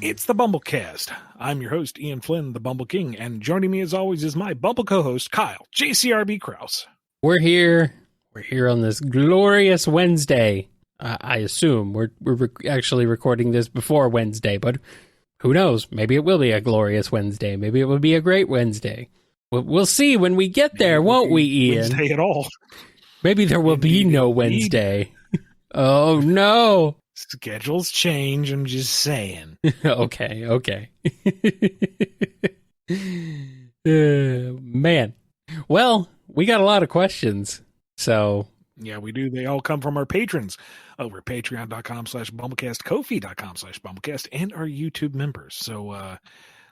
It's the BumbleKast. I'm your host, Ian Flynn, the Bumble King, and joining me as always is my Bumble co-host, Kyle, JCRB Krause. We're here. We're here on this glorious Wednesday. I assume we're actually recording this before Wednesday, but who knows? Maybe it will be a glorious Wednesday. Maybe it will be a great Wednesday. We'll see when we get there, won't we, Ian? Wednesday at all. Maybe there will be no Wednesday. Oh, no. Schedules change, I'm just saying. Okay. Man. Well, we got a lot of questions, so... Yeah, we do. They all come from our patrons over at patreon.com/BumbleKast, Ko-fi.com/BumbleKast, and our YouTube members. So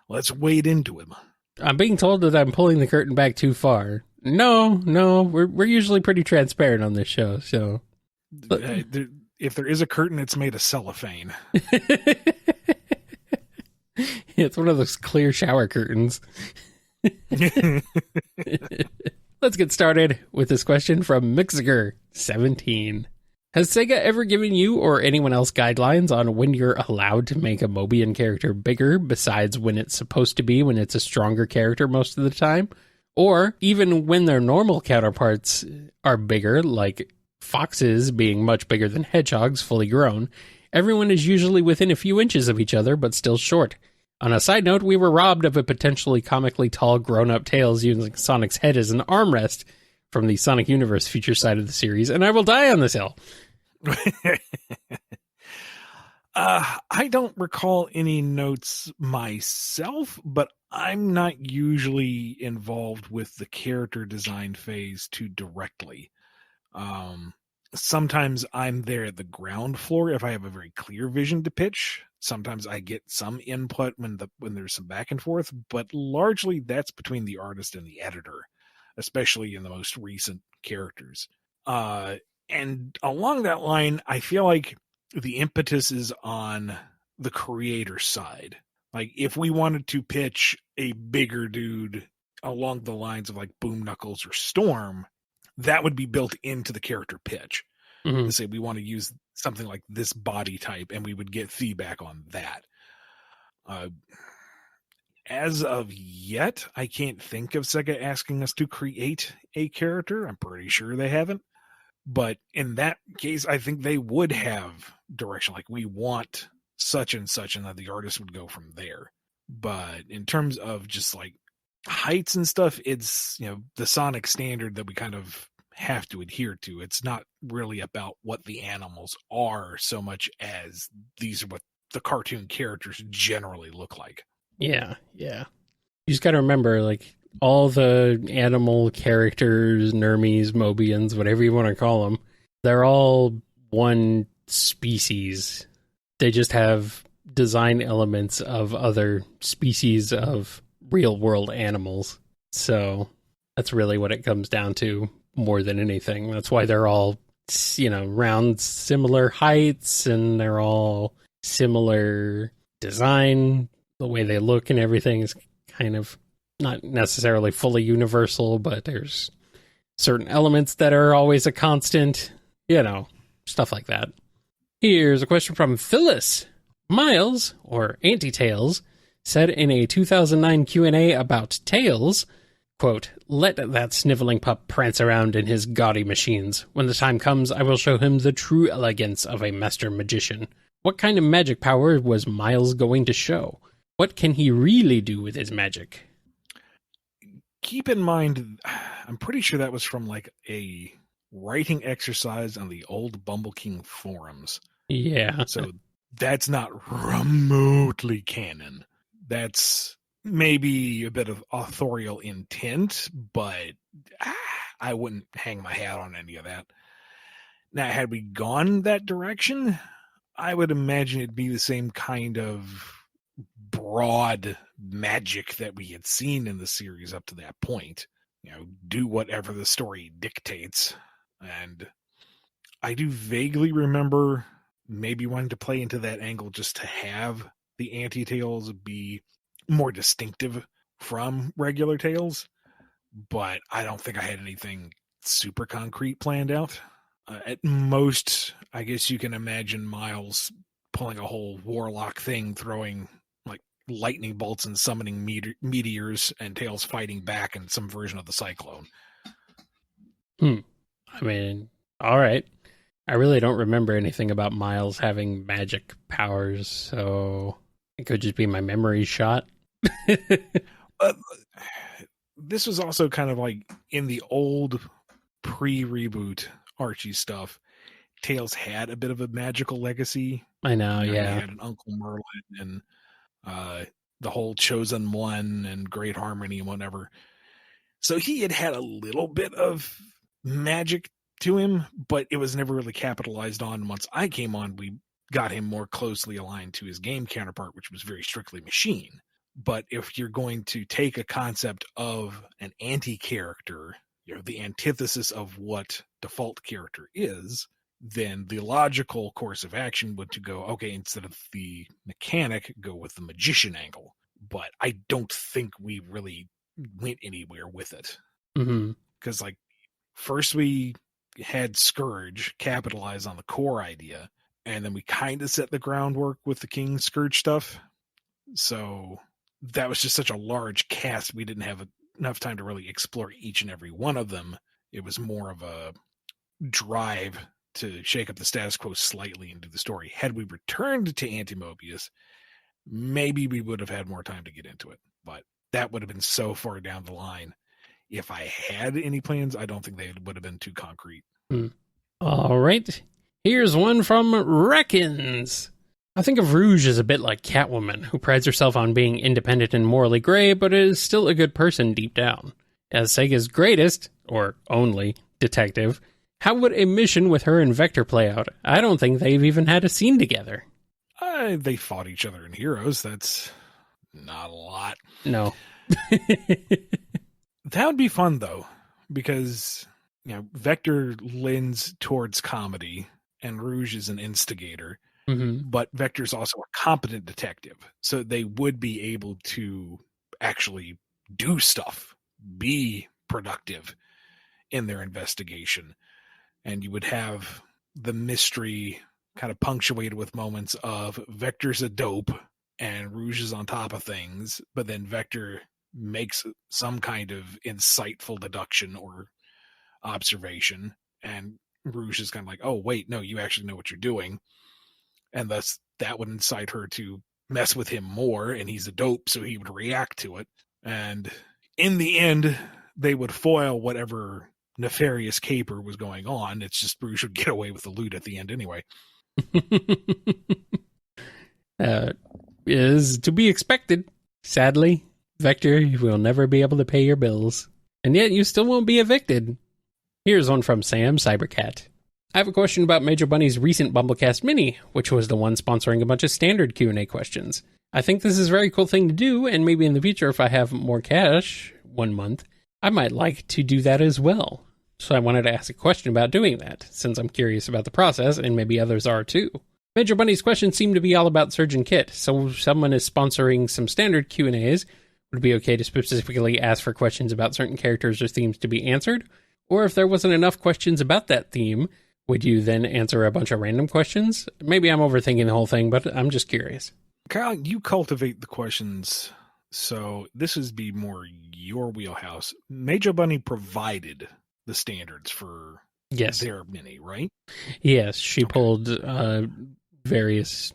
let's wade into them. I'm being told that I'm pulling the curtain back too far. No, we're usually pretty transparent on this show, so... If there is a curtain, it's made of cellophane. It's one of those clear shower curtains. Let's get started with this question from Mixer17. Has SEGA ever given you or anyone else guidelines on when you're allowed to make a Mobian character bigger, besides when it's supposed to be when it's a stronger character most of the time? Or even when their normal counterparts are bigger, like foxes being much bigger than hedgehogs fully grown, everyone is usually within a few inches of each other but still short. On a side note, we were robbed of a potentially comically tall grown-up Tails using Sonic's head as an armrest from the Sonic Universe feature side of the series, and I will die on this hill. I don't recall any notes myself, but I'm not usually involved with the character design phase too directly. Sometimes I'm there at the ground floor if I have a very clear vision to pitch. Sometimes I get some input when there's some back and forth, but largely that's between the artist and the editor, especially in the most recent characters. And along that line, I feel like the impetus is on the creator side. Like if we wanted to pitch a bigger dude along the lines of like Boom Knuckles or Storm, that would be built into the character pitch. Mm-hmm. To say we want to use something like this body type, and we would get feedback on that. As of yet, I can't think of SEGA asking us to create a character. I'm pretty sure they haven't. But in that case, I think they would have direction, like we want such and such, and that the artist would go from there. But in terms of just like heights and stuff, it's, the Sonic standard that we kind of have to adhere to. It's not really about what the animals are so much as these are what the cartoon characters generally look like. Yeah. You just got to remember, like, all the animal characters, Nermies, Mobians, whatever you want to call them, they're all one species. They just have design elements of other species of real-world animals. So that's really what it comes down to more than anything. That's why they're all, round similar heights, and they're all similar design. The way they look and everything is kind of not necessarily fully universal, but there's certain elements that are always a constant, stuff like that. Here's a question from Phyllis. Miles, or Auntie Tails, said in a 2009 Q&A about Tails, quote, "Let that sniveling pup prance around in his gaudy machines. When the time comes, I will show him the true elegance of a master magician. What kind of magic power was Miles going to show? What can he really do with his magic?" Keep in mind, I'm pretty sure that was from like a writing exercise on the old Bumble King forums. Yeah. So that's not remotely canon. That's maybe a bit of authorial intent, but I wouldn't hang my hat on any of that. Now, had we gone that direction, I would imagine it'd be the same kind of broad magic that we had seen in the series up to that point. Do whatever the story dictates. And I do vaguely remember maybe wanting to play into that angle just to have the anti-Tails be more distinctive from regular Tails, but I don't think I had anything super concrete planned out. At most, I guess you can imagine Miles pulling a whole warlock thing, throwing lightning bolts and summoning meteors, and Tails fighting back in some version of the cyclone. I mean, all right. I really don't remember anything about Miles having magic powers, so it could just be my memory shot. This was also kind of like in the old pre-reboot Archie stuff. Tails had a bit of a magical legacy. I know, He yeah. had an Uncle Merlin and the whole Chosen One and Great Harmony and whatever. So he had a little bit of magic to him, but it was never really capitalized on. Once I came on, we got him more closely aligned to his game counterpart, which was very strictly machine. But if you're going to take a concept of an anti-character, the antithesis of what default character is, then the logical course of action would to go, okay, instead of the mechanic, go with the magician angle. But I don't think we really went anywhere with it. Because, like, first we had Scourge capitalize on the core idea, and then we kind of set the groundwork with the King Scourge stuff. So that was just such a large cast, we didn't have enough time to really explore each and every one of them. It was more of a drive to shake up the status quo slightly and do the story. Had we returned to Anti-Mobius, maybe we would have had more time to get into it, but that would have been so far down the line. If I had any plans, I don't think they would have been too concrete. All right. Here's one from Reckons. I think of Rouge as a bit like Catwoman, who prides herself on being independent and morally gray, but is still a good person deep down. As Sega's greatest, or only, detective, how would a mission with her and Vector play out? I don't think they've even had a scene together. They fought each other in Heroes. That's not a lot. No. That would be fun, though, because Vector lends towards comedy, and Rouge is an instigator. But Vector's also a competent detective, so they would be able to actually do stuff, be productive in their investigation. And you would have the mystery kind of punctuated with moments of Vector's a dope and Rouge is on top of things, but then Vector makes some kind of insightful deduction or observation, and Rouge is kind of like, oh, wait, no, you actually know what you're doing. And thus that would incite her to mess with him more, and he's a dope, so he would react to it. And in the end, they would foil whatever nefarious caper was going on. It's just Rouge would get away with the loot at the end anyway. Is to be expected. Sadly, Vector, you will never be able to pay your bills. And yet you still won't be evicted. Here's one from Sam Cybercat. I have a question about Major Bunny's recent BumbleKast Mini, which was the one sponsoring a bunch of standard Q&A questions. I think this is a very cool thing to do, and maybe in the future, if I have more cash, 1 month, I might like to do that as well. So I wanted to ask a question about doing that, since I'm curious about the process, and maybe others are too. Major Bunny's questions seem to be all about Surgeon Kit, so if someone is sponsoring some standard Q&As, would it be okay to specifically ask for questions about certain characters or themes to be answered? Or if there wasn't enough questions about that theme, would you then answer a bunch of random questions? Maybe I'm overthinking the whole thing, but I'm just curious. Kyle, you cultivate the questions, so this would be more your wheelhouse. Major Bunny provided the standards for their mini, right? Yes, she pulled various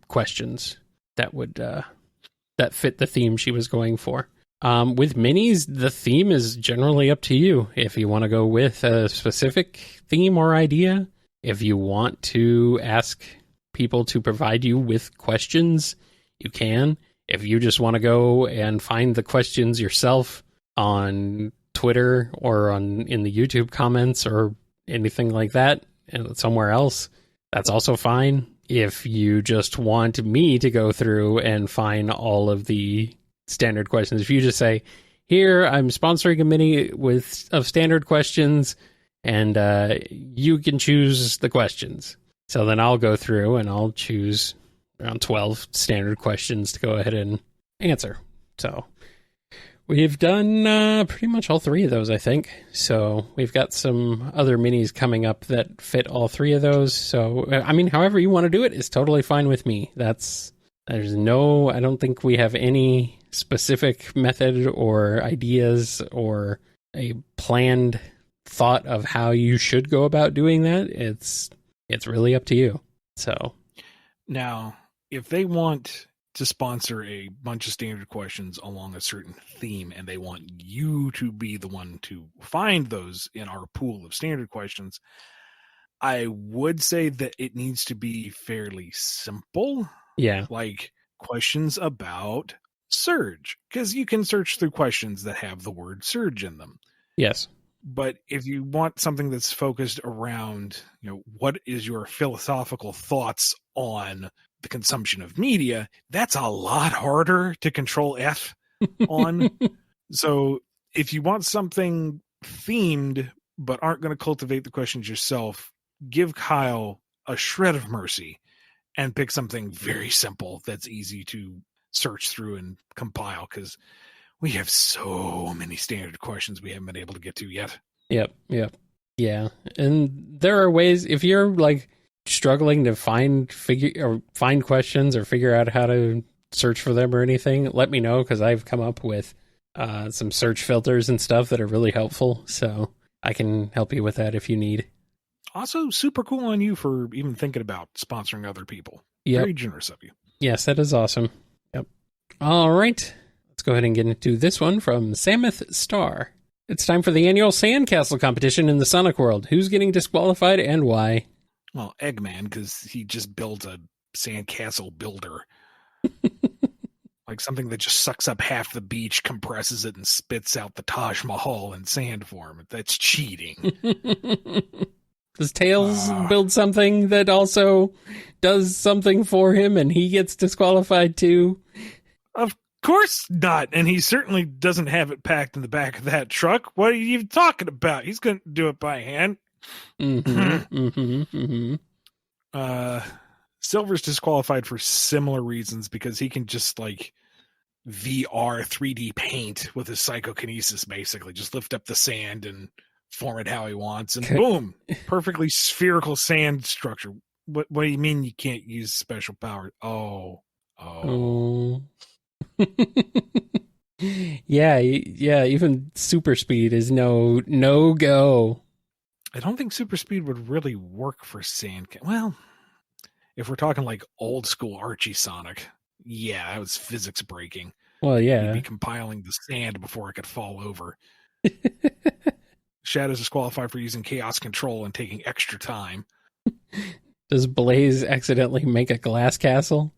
questions that would that fit the theme she was going for. With minis, the theme is generally up to you. If you want to go with a specific theme or idea, if you want to ask people to provide you with questions, you can. If you just want to go and find the questions yourself on Twitter or in the YouTube comments or anything like that, and somewhere else, that's also fine. If you just want me to go through and find all of the standard questions, if you just say, here, I'm sponsoring a mini of standard questions, and you can choose the questions. So then I'll go through and I'll choose around 12 standard questions to go ahead and answer. So we've done pretty much all 3 of those, I think. So we've got some other minis coming up that fit all 3 of those. So, I mean, however you want to do it is totally fine with me. That's I don't think we have any specific method or ideas or a planned thought of how you should go about doing that. It's really up to you. So Now, if they want to sponsor a bunch of standard questions along a certain theme and they want you to be the one to find those in our pool of standard questions, I would say that it needs to be fairly simple. yeah, Like questions about Surge, because you can search through questions that have the word Surge in them. yes, But if you want something that's focused around, what is your philosophical thoughts on the consumption of media, that's a lot harder to control F on. So if you want something themed but aren't going to cultivate the questions yourself, give Kyle a shred of mercy and pick something very simple that's easy to search through and compile, because we have so many standard questions we haven't been able to get to yet. Yep. Yeah. And there are ways, if you're like struggling to find questions or figure out how to search for them or anything, let me know, because I've come up with some search filters and stuff that are really helpful. So I can help you with that if you need. Also, super cool on you for even thinking about sponsoring other people. Yep. Very generous of you. Yes, that is awesome. Yep. All right. Let's go ahead and get into this one from Samuth Star. It's time for the annual sandcastle competition in the Sonic world. Who's getting disqualified and why? Well, Eggman, because he just builds a sandcastle builder. Like something that just sucks up half the beach, compresses it, and spits out the Taj Mahal in sand form. That's cheating. Does Tails build something that also does something for him and he gets disqualified too? Of course not. And he certainly doesn't have it packed in the back of that truck. What are you even talking about? He's going to do it by hand. Silver's disqualified for similar reasons, because he can just like VR 3D paint with his psychokinesis, basically. Just lift up the sand and form it how he wants, and boom, perfectly spherical sand structure. What do you mean you can't use special power? Oh. Yeah, even super speed is no go. I don't think super speed would really work for sand. Well, if we're talking like old school Archie Sonic, yeah, that was physics breaking. Well, yeah. He'd be compiling the sand before it could fall over. Shadow's disqualified for using chaos control and taking extra time. Does Blaze accidentally make a glass castle?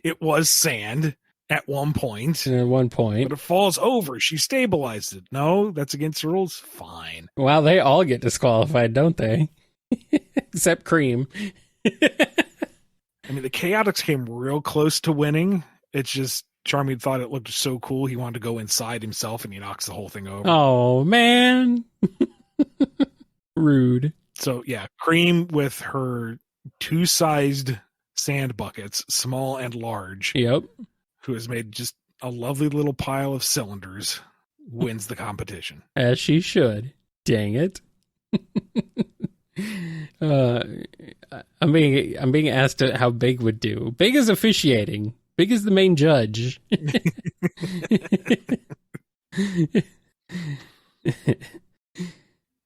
It was sand at one point. But it falls over. She stabilized it. No, that's against the rules. Fine. Wow, they all get disqualified, don't they? Except Cream. I mean, the Chaotix came real close to winning. It's just Charmy thought it looked so cool, he wanted to go inside himself, and he knocks the whole thing over. Oh, man. Rude. So, yeah, Cream with her two-sized sand buckets, small and large. Yep. Who has made just a lovely little pile of cylinders, wins the competition. As she should. Dang it. I'm being asked how Big would do. Big is officiating. Big is the main judge.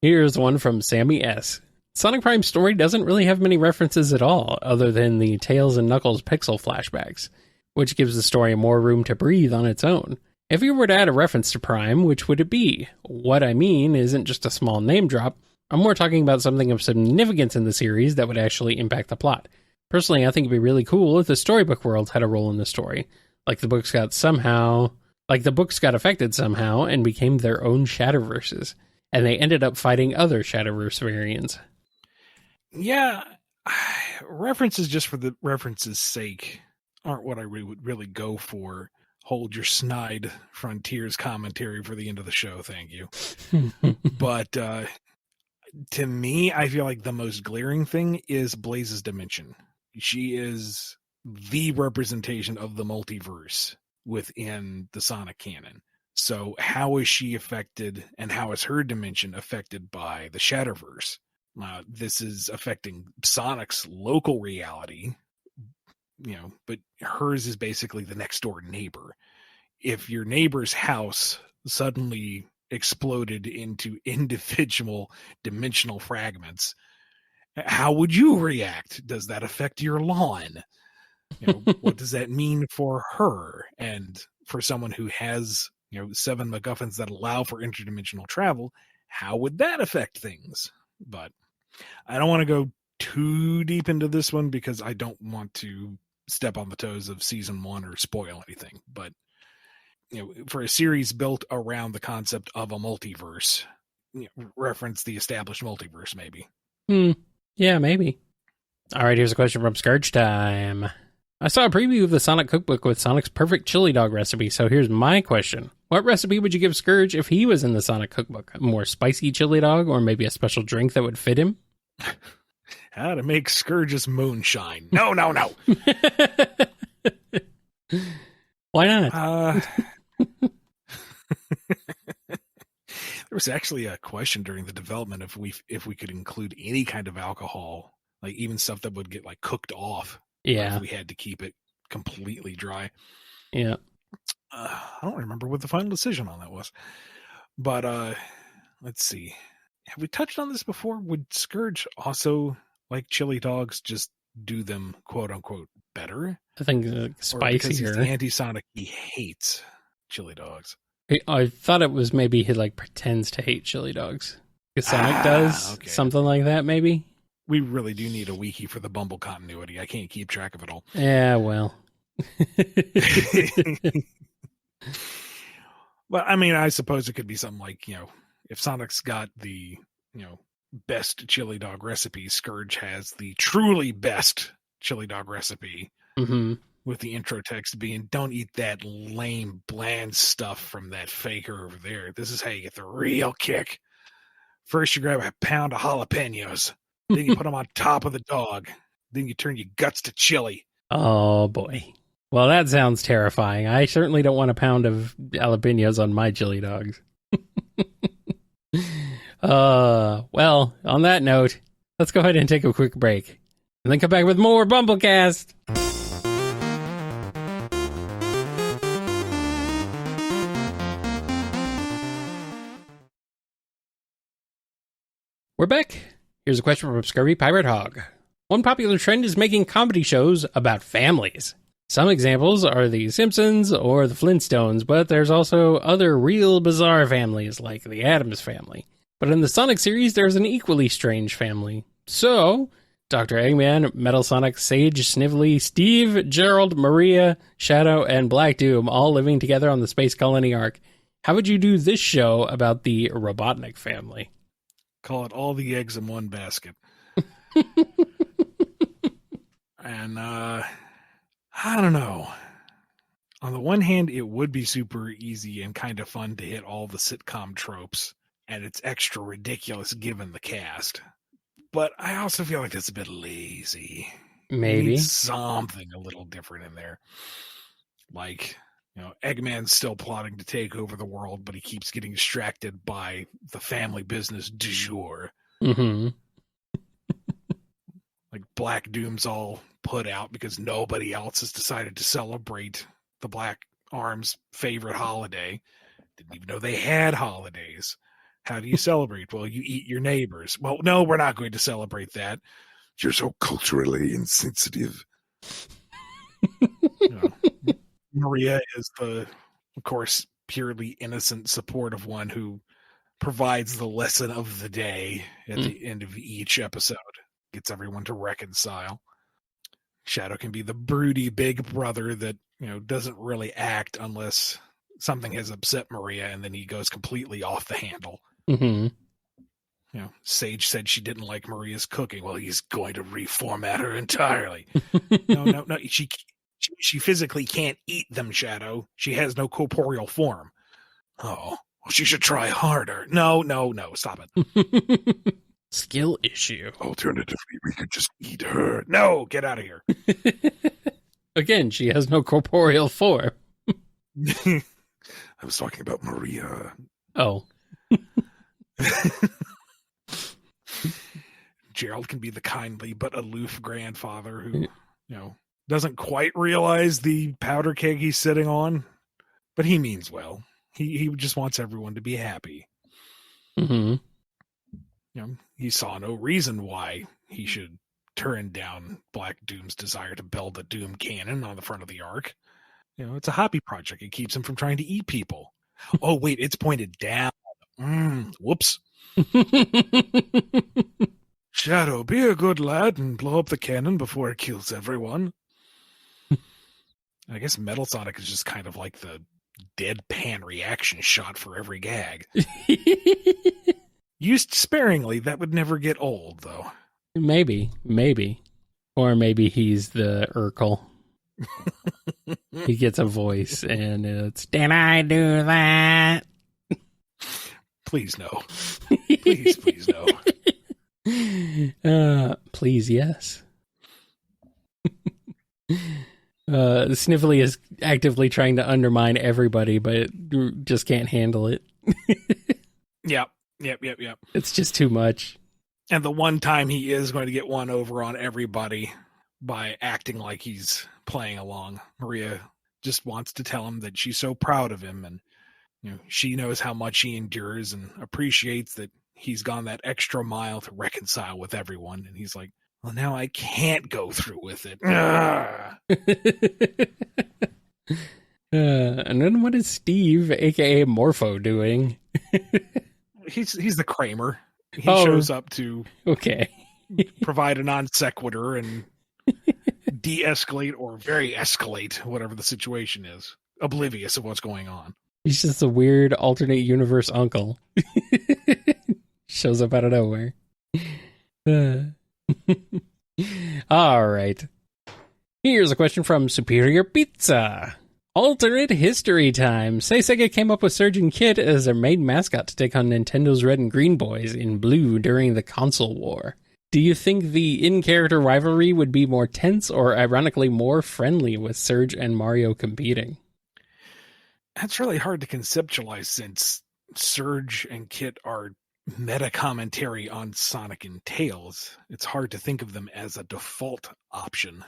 Here's one from Sammy S. Sonic Prime's story doesn't really have many references at all, other than the Tails and Knuckles pixel flashbacks, which gives the story more room to breathe on its own. If you were to add a reference to Prime, which would it be? What I mean isn't just a small name drop. I'm more talking about something of significance in the series that would actually impact the plot. Personally, I think it'd be really cool if the storybook world had a role in the story. Like the books got affected somehow and became their own Shadowverses, and they ended up fighting other Shadowverse variants. Yeah, references just for the reference's sake aren't what I would really go for. Hold your snide Frontiers commentary for the end of the show, thank you. But to me, I feel like the most glaring thing is Blaze's dimension. She is the representation of the multiverse within the Sonic canon. So how is she affected, and how is her dimension affected by the Shadowverse? This is affecting Sonic's local reality, but hers is basically the next door neighbor. If your neighbor's house suddenly exploded into individual dimensional fragments, how would you react? Does that affect your lawn? What does that mean for her? And for someone who has, 7 MacGuffins that allow for interdimensional travel, how would that affect things? But I don't want to go too deep into this one because I don't want to step on the toes of season 1 or spoil anything. But, for a series built around the concept of a multiverse, reference the established multiverse, maybe. Yeah, maybe. All right, here's a question from Scourge Time. I saw a preview of the Sonic cookbook with Sonic's perfect chili dog recipe, so here's my question. What recipe would you give Scourge if he was in the Sonic cookbook? A more spicy chili dog, or maybe a special drink that would fit him? How to make Scourge's moonshine. No. Why not? There was actually a question during the development if we could include any kind of alcohol, like even stuff that would get like cooked off. Yeah. If we had to keep it completely dry. Yeah. I don't remember what the final decision on that was. But let's see. Have we touched on this before? Would Scourge also, like chili dogs, just do them quote unquote better? I think Or spicier. because he's the anti-Sonic, he hates chili dogs. I thought it was maybe he like pretends to hate chili dogs. Because Sonic does something like that, maybe. We really do need a wiki for the Bumble continuity. I can't keep track of it all. Yeah, well. Well, I mean, I suppose it could be something like, if Sonic's got the, best chili dog recipe, Scourge has the truly best chili dog recipe. Mm-hmm. With the intro text being, don't eat that lame, bland stuff from that faker over there. This is how you get the real kick. First, you grab a pound of jalapenos. Then you put them on top of the dog. Then you turn your guts to chili. Oh, boy. Well, that sounds terrifying. I certainly don't want a pound of jalapenos on my chili dogs. Well, on that note, let's go ahead and take a quick break. And then come back with more BumbleKast. We're back. Here's a question from Scurvy Pirate Hog. One popular trend is making comedy shows about families. Some examples are The Simpsons or The Flintstones, but there's also other real bizarre families like the Addams Family. But in the Sonic series, there's an equally strange family. So, Dr. Eggman, Metal Sonic, Sage, Snively, Steve, Gerald, Maria, Shadow, and Black Doom all living together on the Space Colony Ark. How would you do this show about the Robotnik family? Call it All the Eggs in One Basket. And, I don't know. On the one hand, it would be super easy and kind of fun to hit all the sitcom tropes, and it's extra ridiculous given the cast. But I also feel like it's a bit lazy. Maybe. You need something a little different in there. Like, Eggman's still plotting to take over the world, but he keeps getting distracted by the family business du jour. Mm-hmm. Like Black Doom's all put out because nobody else has decided to celebrate the Black Arm's favorite holiday. Didn't even know they had holidays. How do you celebrate? Well, you eat your neighbors. Well, no, we're not going to celebrate that. You're so culturally insensitive. Maria is of course, purely innocent, supportive one who provides the lesson of the day at the end of each episode. Gets everyone to reconcile. Shadow can be the broody big brother that, doesn't really act unless something has upset Maria, and then he goes completely off the handle. Mm-hmm. Sage said she didn't like Maria's cooking. Well, he's going to reformat her entirely. No. She physically can't eat them, Shadow. She has no corporeal form. Oh, well, she should try harder. No, stop it. Skill issue. Alternatively, we could just eat her. No, get out of here. Again, she has no corporeal form. I was talking about Maria. Oh. Gerald can be the kindly but aloof grandfather who, doesn't quite realize the powder keg he's sitting on, but he means well. He just wants everyone to be happy. Mm-hmm. He saw no reason why he should turn down Black Doom's desire to build a Doom cannon on the front of the Ark. It's a hobby project. It keeps him from trying to eat people. Oh, wait, it's pointed down. Whoops. Shadow, be a good lad and blow up the cannon before it kills everyone. I guess Metal Sonic is just kind of like the deadpan reaction shot for every gag. Used sparingly, that would never get old, though. Maybe. Or maybe he's the Urkel. He gets a voice, and it's, did I do that? Please no. Please no. Please, yes. Sniffly is actively trying to undermine everybody, but just can't handle it. Yep. It's just too much. And the one time he is going to get one over on everybody by acting like he's playing along, Maria just wants to tell him that she's so proud of him, and she knows how much he endures and appreciates that he's gone that extra mile to reconcile with everyone. And he's like, well, now I can't go through with it. And then what is Steve, aka Morpho, doing? He's the Kramer. He shows up to provide a non sequitur and de-escalate or very escalate whatever the situation is, oblivious of what's going on. He's just a weird alternate universe uncle. Shows up out of nowhere. All right. Here's a question from Superior Pizza. Alternate history time. Say Sega came up with Surge and Kid as their main mascot to take on Nintendo's Red and Green Boys in blue during the console war. Do you think the in-character rivalry would be more tense or ironically more friendly with Surge and Mario competing? That's really hard to conceptualize since Surge and Kit are meta commentary on Sonic and Tails. It's hard to think of them as a default option.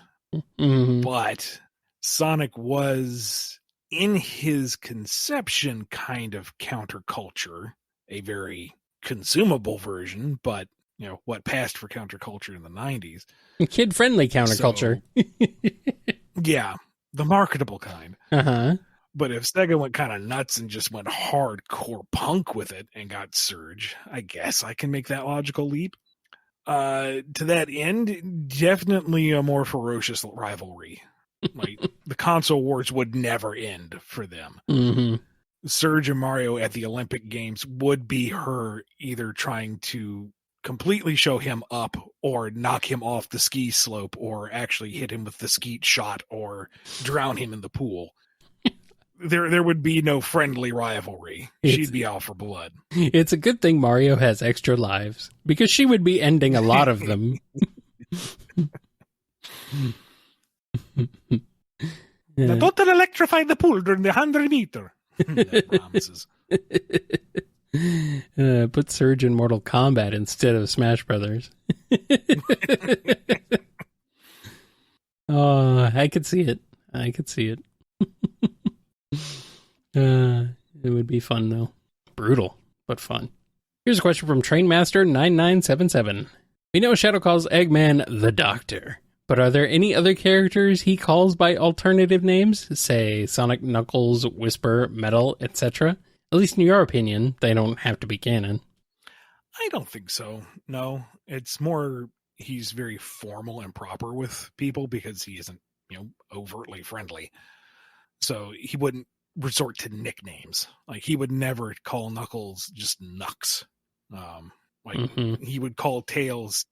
Mm-hmm. But Sonic was, in his conception, kind of counterculture, a very consumable version, but what passed for counterculture in the 90s. Kid-friendly counterculture. So, yeah, the marketable kind. Uh-huh. But if Sega went kind of nuts and just went hardcore punk with it and got Surge, I guess I can make that logical leap. To that end, definitely a more ferocious rivalry. Like, the console wars would never end for them. Mm-hmm. Surge and Mario at the Olympic Games would be her either trying to completely show him up or knock him off the ski slope or actually hit him with the skeet shot or drown him in the pool. There would be no friendly rivalry. She'd be out for blood. It's a good thing Mario has extra lives, because she would be ending a lot of them. Now, don't electrify the pool during the 100 meter. That promises. Put Surge in Mortal Kombat instead of Smash Brothers. Oh, I could see it. It would be fun, though. Brutal, but fun. Here's a question from Trainmaster9977. We know Shadow calls Eggman the Doctor, but are there any other characters he calls by alternative names? Say Sonic, Knuckles, Whisper, Metal, etc.? At least in your opinion, they don't have to be canon. I don't think so. No, it's more he's very formal and proper with people because he isn't, overtly friendly. So he wouldn't resort to nicknames. Like, he would never call Knuckles just Nux. He would call Tails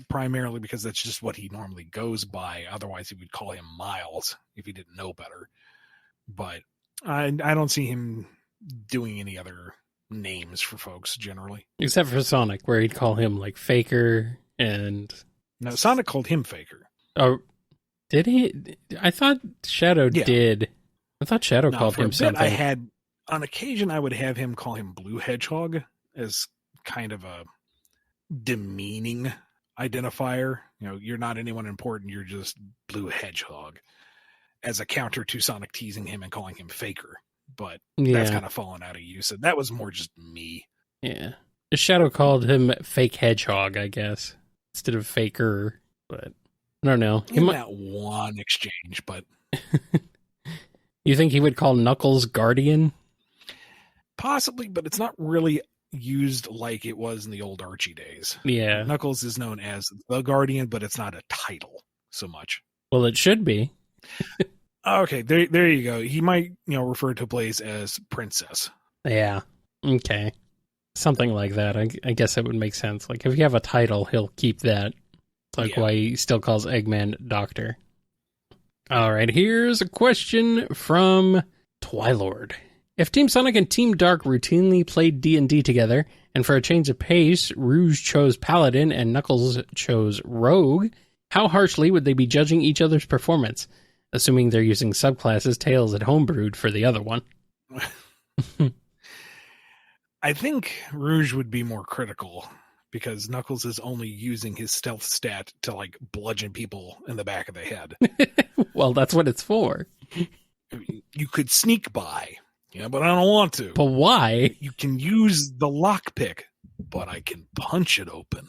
primarily because that's just what he normally goes by. Otherwise, he would call him Miles if he didn't know better. But I don't see him doing any other names for folks generally. Except for Sonic, where he'd call him like Faker and... No, Sonic called him Faker. Oh, did he? I thought Shadow did. I thought Shadow called him something. On occasion, I would have him call him Blue Hedgehog as kind of a demeaning identifier. You're not anyone important. You're just Blue Hedgehog, as a counter to Sonic teasing him and calling him Faker. But that's kind of fallen out of use. So that was more just me. Yeah. Shadow called him Fake Hedgehog, I guess, instead of Faker. But I don't know. In that one exchange, but... You think he would call Knuckles Guardian? Possibly, but it's not really used like it was in the old Archie days. Yeah. Knuckles is known as the Guardian, but it's not a title so much. Well, it should be. Okay, there you go. He might, refer to Blaze as Princess. Yeah. Okay. Something like that. I guess it would make sense. Like, if you have a title, he'll keep that. It's like why he still calls Eggman Doctor. All right, here's a question from Twilord. If Team Sonic and Team Dark routinely played D&D together, and for a change of pace, Rouge chose Paladin and Knuckles chose Rogue, how harshly would they be judging each other's performance? Assuming they're using subclasses Tails had homebrewed for the other one. I think Rouge would be more critical, because Knuckles is only using his stealth stat to, bludgeon people in the back of the head. Well, that's what it's for. You could sneak by, but I don't want to. But why? You can use the lockpick, but I can punch it open.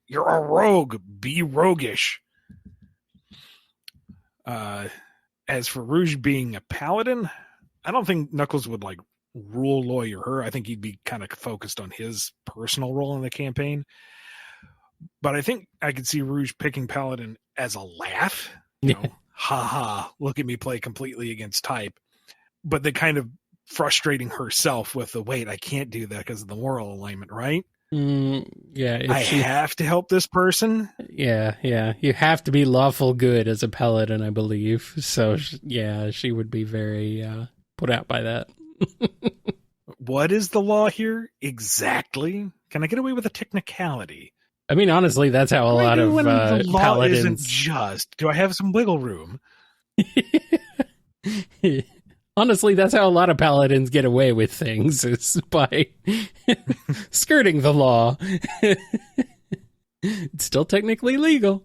You're a rogue. Be roguish. As for Rouge being a paladin, I don't think Knuckles would rule lawyer her. I think he'd be kind of focused on his personal role in the campaign. But I think I could see Rouge picking paladin as a laugh. Ha, look at me play completely against type. But the kind of frustrating herself with the, wait, I can't do that because of the moral alignment, right? Yeah. I have to help this person. Yeah. You have to be lawful good as a paladin, I believe. So, yeah, she would be very put out by that. What is the law here exactly? Can I get away with a technicality? I mean, honestly, that's how a lot of the law paladins... isn't just. Do I have some wiggle room? Honestly, that's how a lot of paladins get away with things, is by skirting the law. It's still technically legal.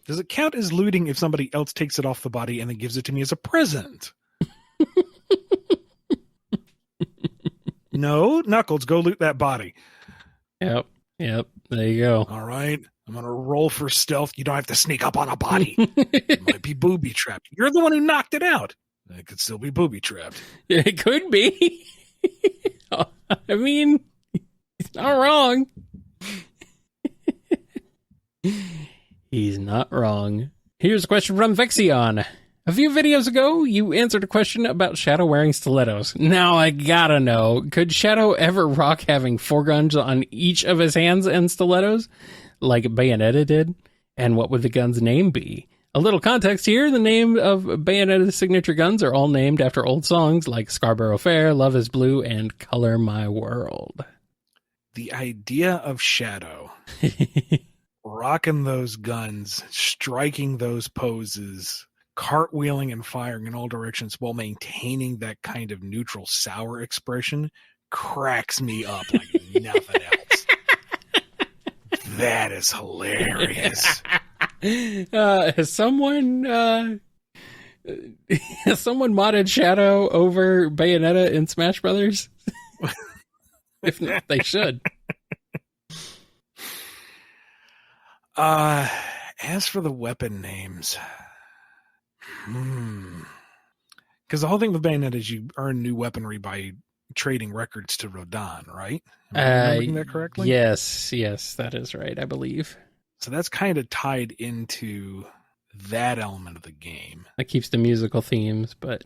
Does it count as looting if somebody else takes it off the body and then gives it to me as a present? No, Knuckles, go loot that body. Yep. There you go. All right. I'm going to roll for stealth. You don't have to sneak up on a body. It might be booby-trapped. You're the one who knocked it out. It could still be booby-trapped. It could be. I mean, he's not wrong. He's not wrong. Here's a question from Vexion. A few videos ago, you answered a question about Shadow wearing stilettos. Now I gotta know, could Shadow ever rock having 4 guns on each of his hands and stilettos, like Bayonetta did? And what would the gun's name be? A little context here, the name of Bayonetta's signature guns are all named after old songs like Scarborough Fair, Love is Blue, and Color My World. The idea of Shadow rocking those guns, striking those poses, cartwheeling and firing in all directions while maintaining that kind of neutral sour expression cracks me up like nothing else. That is hilarious. Has someone modded Shadow over Bayonetta in Smash Brothers? If not, they should. As for the weapon names, because the whole thing with Bayonetta is you earn new weaponry by trading records to Rodan, right? Am I remembering that correctly? Yes, that is right, I believe. So that's kind of tied into that element of the game. That keeps the musical themes, but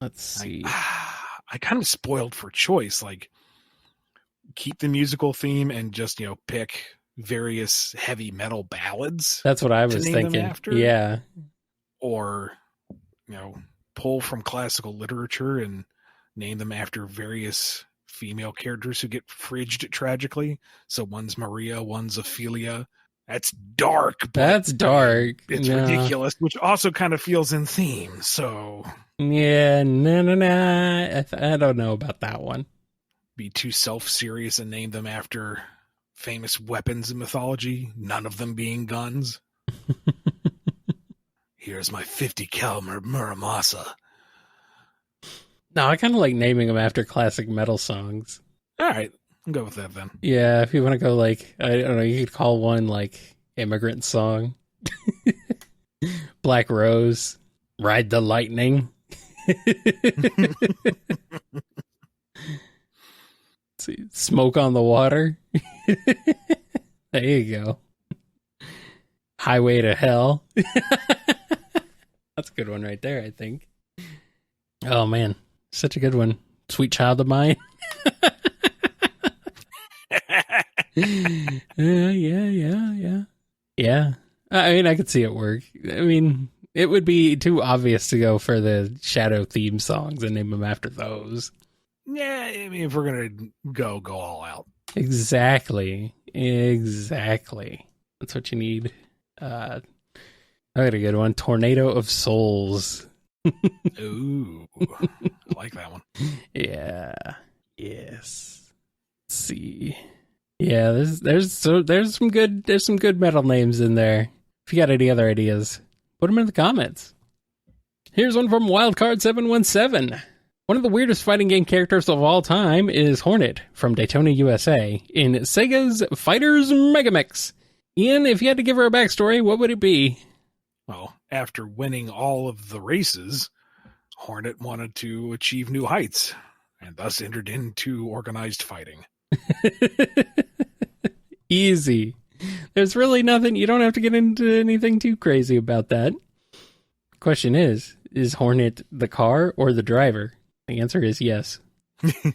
let's see. I kind of spoiled for choice, keep the musical theme and just, pick various heavy metal ballads. That's what I was thinking. After. Yeah. Or, pull from classical literature and name them after various female characters who get fridged tragically. So one's Maria, one's Ophelia. That's dark. That's dark. It's ridiculous, which also kind of feels in theme. So yeah, no. I don't know about that one. Be too self-serious and name them after famous weapons in mythology, none of them being guns. Here's my 50 cal Muramasa. No, I kind of like naming them after classic metal songs. All right, I'll go with that then. Yeah, if you want to go like, I don't know, you could call one like Immigrant Song, Black Rose, Ride the Lightning. Smoke on the Water. There you go. Highway to Hell. That's a good one right there, I think. Oh man, such a good one. Sweet Child of Mine. Yeah. I mean, I could see it work. I mean, it would be too obvious to go for the Shadow theme songs and name them after those. Yeah, I mean, if we're gonna go all out. Exactly. That's what you need. I got a good one. Tornado of Souls. Ooh, I like that one. Yeah. Yes. Let's see. Yeah, there's some good metal names in there. If you got any other ideas, put them in the comments. Here's one from Wildcard717. One of the weirdest fighting game characters of all time is Hornet from Daytona, USA, in Sega's Fighters Megamix. Ian, if you had to give her a backstory, what would it be? Well, after winning all of the races, Hornet wanted to achieve new heights, and thus entered into organized fighting. Easy. There's really nothing, you don't have to get into anything too crazy about that. Question is Hornet the car or the driver? The answer is yes. I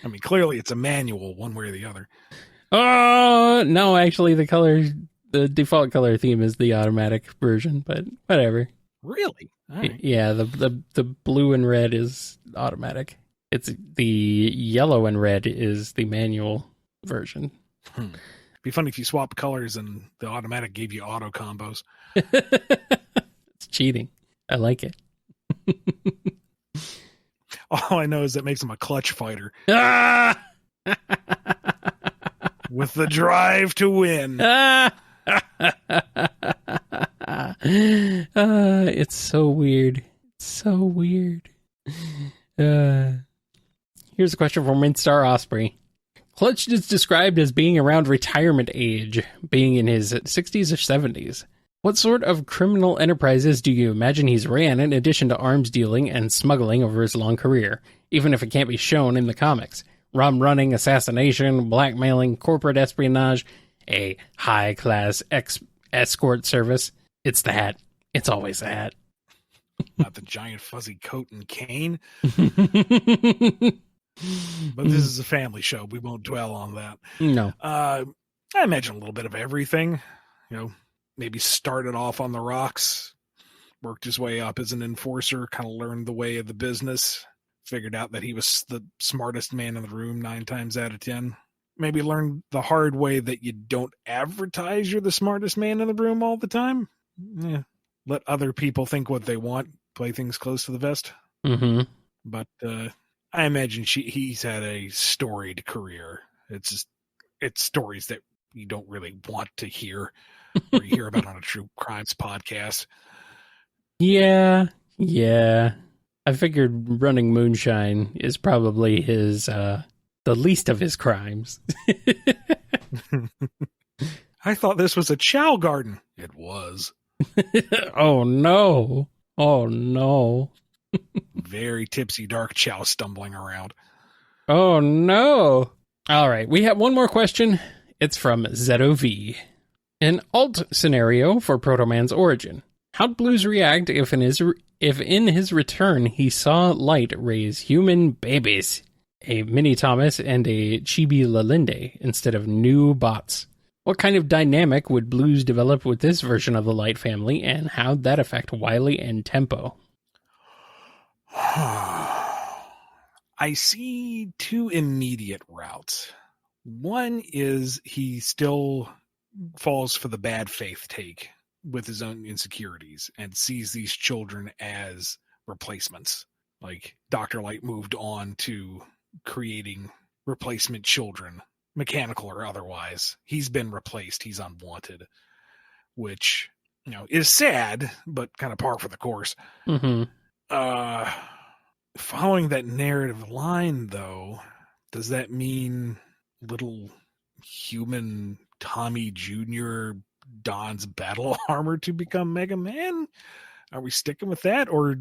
mean, clearly it's a manual one way or the other. Oh, no, actually the default color theme is the automatic version, but whatever. Really? All right. Yeah, the blue and red is automatic. It's the yellow and red is the manual version. Be funny if you swap colors and the automatic gave you auto combos. It's cheating. I like it. All I know is that makes him a clutch fighter. Ah! With the drive to win. It's so weird. Here's a question from Windstar Osprey. Clutch is described as being around retirement age, being in his 60s or 70s. What sort of criminal enterprises do you imagine he's ran in addition to arms dealing and smuggling over his long career, even if it can't be shown in the comics? Rum running, assassination, blackmailing, corporate espionage, a high-class escort service. It's the hat. It's always the hat. Not the giant fuzzy coat and cane. But this is a family show. We won't dwell on that. No. I imagine a little bit of everything. You know, maybe started off on the rocks, worked his way up as an enforcer, kind of learned the way of the business, figured out that he was the smartest man in the room 9 times out of 10. Maybe learned the hard way that you don't advertise you're the smartest man in the room all the time. Yeah. Let other people think what they want, play things close to the vest. Mm-hmm. But I imagine he's had a storied career. It's stories that you don't really want to hear or you hear about on a true crimes podcast. Yeah. I figured running moonshine is probably his the least of his crimes. I thought this was a chow garden. It was. Oh no. Very tipsy dark chow stumbling around. Oh no. All right, we have one more question. It's from ZOV. An alt scenario for Proto Man's origin. How'd Blues react if in his return he saw Light raise human babies, a Mini Thomas and a Chibi Lalinde instead of new bots? What kind of dynamic would Blues develop with this version of the Light family, and how'd that affect Wily and Tempo? I see 2 immediate routes. One is he still falls for the bad faith take with his own insecurities and sees these children as replacements. Like Dr. Light moved on to creating replacement children, mechanical or otherwise. He's been replaced. He's unwanted, which, is sad, but kind of par for the course. Mm-hmm. Following that narrative line, though, does that mean little human Tommy Jr. dons battle armor to become Mega Man? Are we sticking with that? Or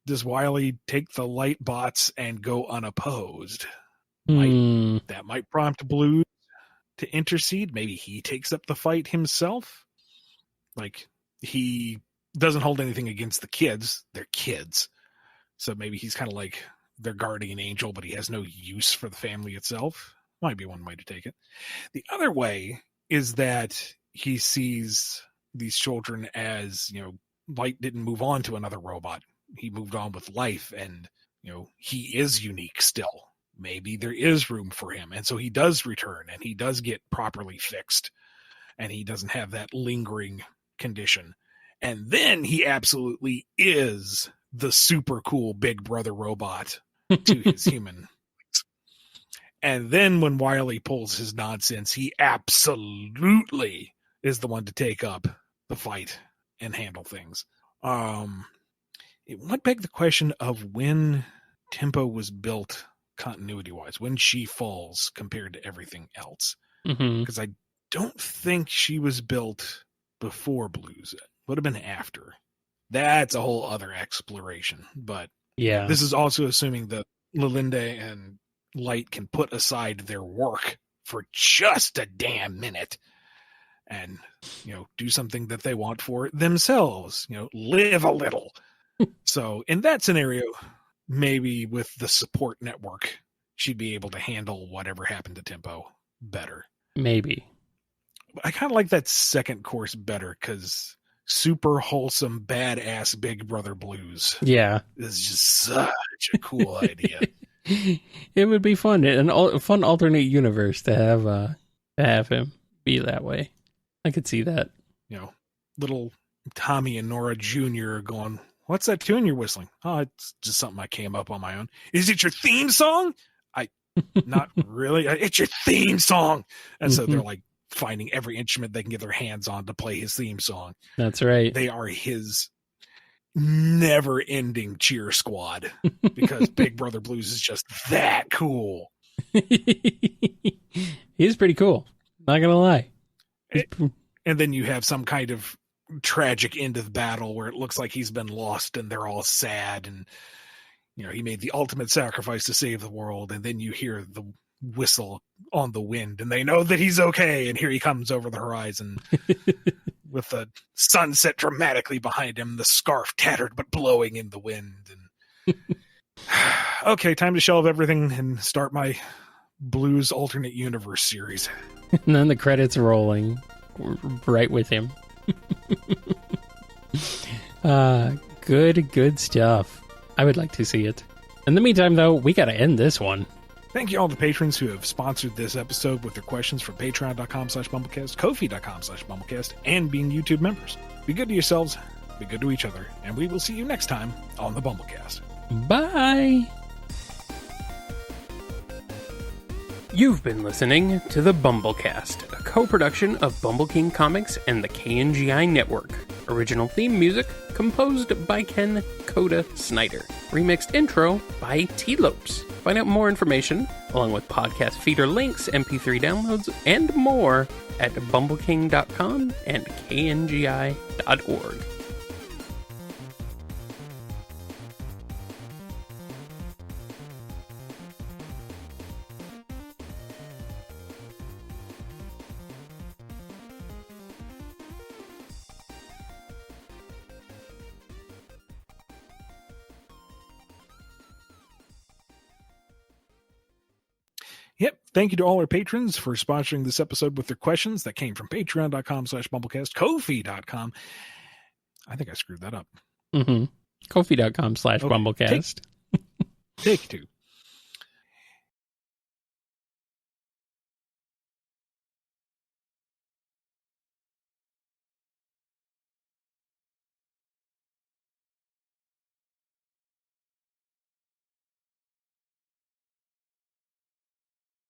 does Wily take the light bots and go unopposed? That might prompt Blue to intercede. Maybe he takes up the fight himself. Like, he doesn't hold anything against the kids. They're kids. So maybe he's kind of like their guardian angel, but he has no use for the family itself. Might be one way to take it. The other way is that he sees these children as, Light didn't move on to another robot. He moved on with life, and, he is unique still. Maybe there is room for him. And so he does return, and he does get properly fixed, and he doesn't have that lingering condition. And then he absolutely is the super cool big brother robot to his human. And then when Wily pulls his nonsense, he absolutely is the one to take up the fight and handle things. It would beg the question of when Tempo was built continuity-wise, when she falls compared to everything else. Because I don't think she was built before Blues. It would have been after. That's a whole other exploration. But yeah, this is also assuming that Lilinde and Light can put aside their work for just a damn minute and, do something that they want for themselves, live a little. So in that scenario, maybe with the support network, she'd be able to handle whatever happened to Tempo better. Maybe. I kind of like that second course better because super wholesome, badass Big Brother Blues. Yeah. Is just such a cool idea. It would be fun, a fun alternate universe to have him be that way. I could see that. Little Tommy and Nora Jr. going, "What's that tune you're whistling?" "Oh, it's just something I came up on my own." "Is it your theme song?" Not really. "It's your theme song." And so they're like finding every instrument they can get their hands on to play his theme song. That's right. They are his never-ending cheer squad because Big Brother Blues is just that cool. He's pretty cool. Not gonna lie. And then you have some kind of tragic end of battle where it looks like he's been lost and they're all sad and he made the ultimate sacrifice to save the world, and then you hear the whistle on the wind and they know that he's okay, and here he comes over the horizon with the sunset dramatically behind him, the scarf tattered but blowing in the wind. And okay, time to shelve everything and start my Blues alternate universe series. And then the credits rolling right with him. Good stuff. I would like to see it. In the meantime, though, we got to end this one. Thank you all to patrons who have sponsored this episode with their questions from patreon.com/BumbleKast, Ko-fi.com/BumbleKast, and being YouTube members. Be good to yourselves, be good to each other, and we will see you next time on the BumbleKast. Bye! You've been listening to the BumbleKast, a co-production of Bumble King Comics and the KNGI Network. Original theme music composed by Ken Coda Snyder. Remixed intro by T-Lopes. Find out more information, along with podcast feeder links, MP3 downloads, and more at bumbleking.com and kngi.org. Yep. Thank you to all our patrons for sponsoring this episode with their questions that came from patreon.com/BumbleKast, Ko-fi.com. I think I screwed that up. Ko-fi.com/BumbleKast. Take two.